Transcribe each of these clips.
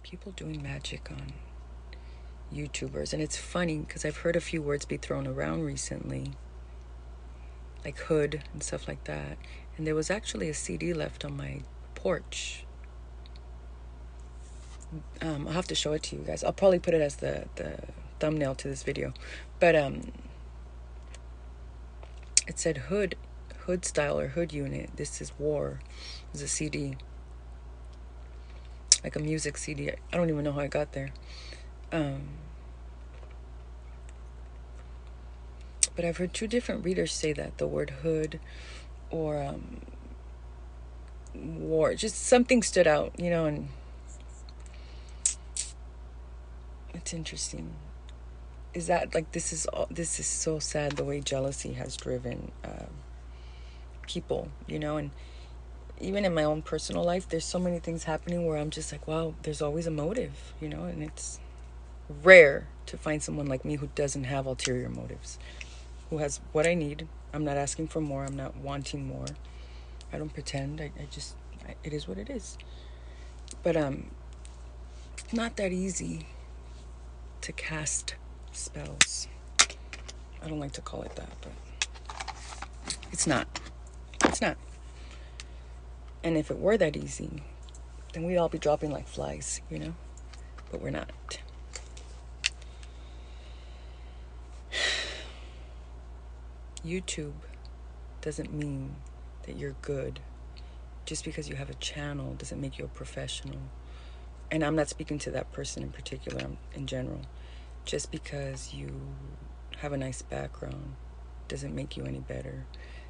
People doing magic on YouTubers. And it's funny because I've heard a few words be thrown around recently, like hood and stuff like that. And there was actually a CD left on my porch. I'll have to show it to you guys. I'll probably put it as the thumbnail to this video. But it said hood style or hood unit. This is war. It was a CD. Like a music CD. I don't even know how I got there. But I've heard two different readers say that. The word hood or war. Just something stood out, you know, and it's interesting. Is that like this is so sad the way jealousy has driven people, you know, and even in my own personal life, there's so many things happening where I'm just like, wow, there's always a motive, you know, and it's rare to find someone like me who doesn't have ulterior motives, who has what I need. I'm not asking for more. I'm not wanting more. I don't pretend. I just, it is what it is. But it's not that easy to cast spells. I don't like to call it that, but it's not. It's not. And if it were that easy, then we'd all be dropping like flies, you know? But we're not. YouTube doesn't mean that you're good. Just because you have a channel doesn't make you a professional. And I'm not speaking to that person in particular, I'm in general. Just because you have a nice background doesn't make you any better.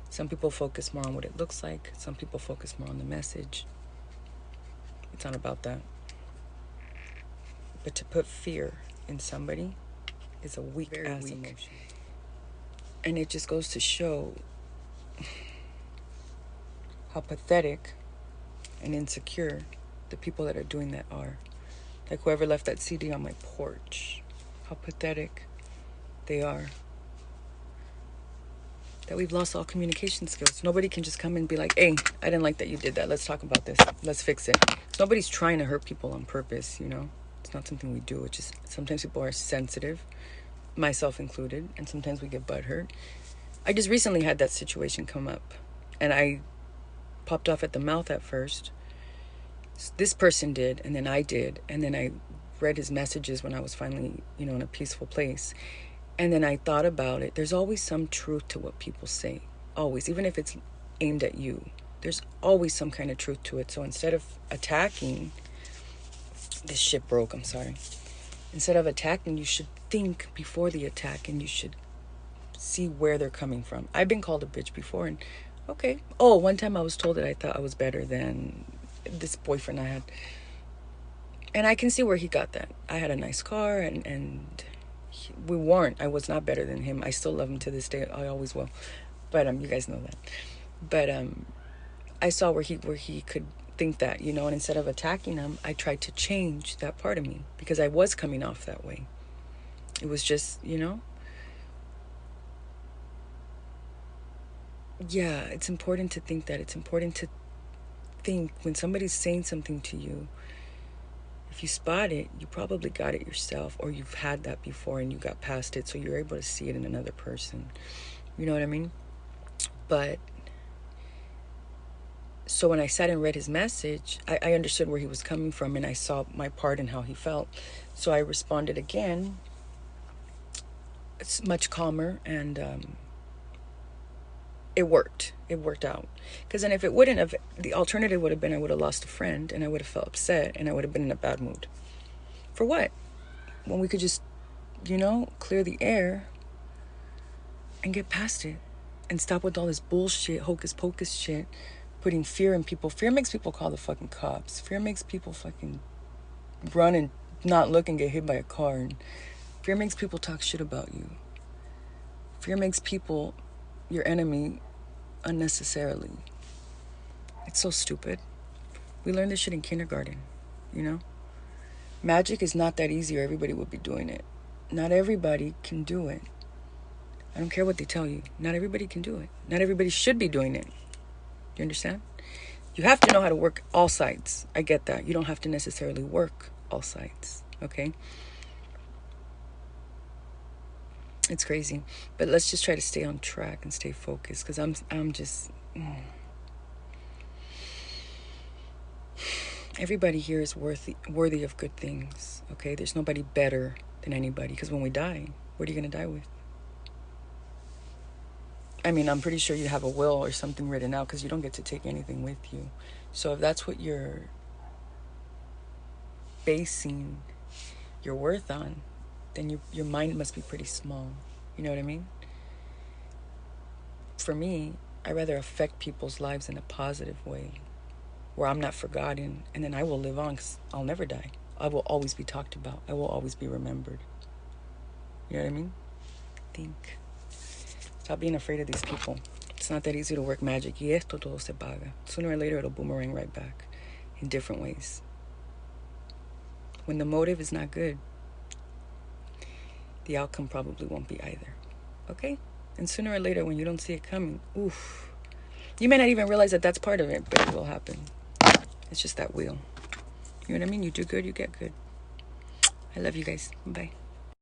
Some people focus more on what it looks like. Some people focus more on the message. It's not about that. But to put fear in somebody is a weak ass emotion. And it just goes to show how pathetic and insecure the people that are doing that are. Like whoever left that CD on my porch. How pathetic they are. That we've lost all communication skills. Nobody can just come and be like, hey, I didn't like that you did that. Let's talk about this. Let's fix it. Nobody's trying to hurt people on purpose, you know? It's not something we do. It's just sometimes people are sensitive, myself included, and sometimes we get butthurt. I just recently had that situation come up, and I popped off at the mouth at first. This person did, and then I did, and then I read his messages when I was finally, you know, in a peaceful place. And then I thought about it. There's always some truth to what people say. Always. Even if it's aimed at you. There's always some kind of truth to it. So instead of attacking, this shit broke, I'm sorry. Instead of attacking, you should think before the attack, and you should see where they're coming from. I've been called a bitch before, and okay. Oh, one time I was told that I thought I was better than this boyfriend I had. And I can see where he got that. I had a nice car, and we weren't. I was not better than him. I still love him to this day. I always will. But you guys know that. But I saw where he could think that, you know, and instead of attacking him, I tried to change that part of me because I was coming off that way. It was just, you know. Yeah, it's important to think that. It's important to think when somebody's saying something to you. If you spot it, you probably got it yourself, or you've had that before and you got past it, so you're able to see it in another person. You know what I mean? But so when I sat and read his message, I understood where he was coming from, and I saw my part in how he felt. So I responded again. It's much calmer, and it worked. It worked out. Because then if it wouldn't have, the alternative would have been I would have lost a friend, and I would have felt upset, and I would have been in a bad mood. For what? When we could just, you know, clear the air and get past it and stop with all this bullshit, hocus pocus shit, putting fear in people. Fear makes people call the fucking cops. Fear makes people fucking run and not look and get hit by a car. And fear makes people talk shit about you. Fear makes people your enemy unnecessarily. It's so stupid. We learned this shit in kindergarten, you know? Magic is not that easy, or everybody would be doing it. Not everybody can do it. I don't care what they tell you. Not everybody can do it. Not everybody should be doing it. You understand? You have to know how to work all sides. I get that. You don't have to necessarily work all sides. Okay, it's crazy, but let's just try to stay on track and stay focused, because I'm just everybody here is worthy of good things. Okay, there's nobody better than anybody, because when we die, what are you going to die with? I mean, I'm pretty sure you have a will or something written out, because you don't get to take anything with you. So if that's what you're basing your worth on, then your mind must be pretty small. You know what I mean? For me, I rather affect people's lives in a positive way, where I'm not forgotten, and then I will live on, because I'll never die. I will always be talked about. I will always be remembered. You know what I mean? Think. Stop being afraid of these people. It's not that easy to work magic. Y esto todo se paga. Sooner or later, it'll boomerang right back in different ways. When the motive is not good, the outcome probably won't be either. Okay? And sooner or later, when you don't see it coming, oof. You may not even realize that that's part of it, but it will happen. It's just that wheel. You know what I mean? You do good, you get good. I love you guys. Bye.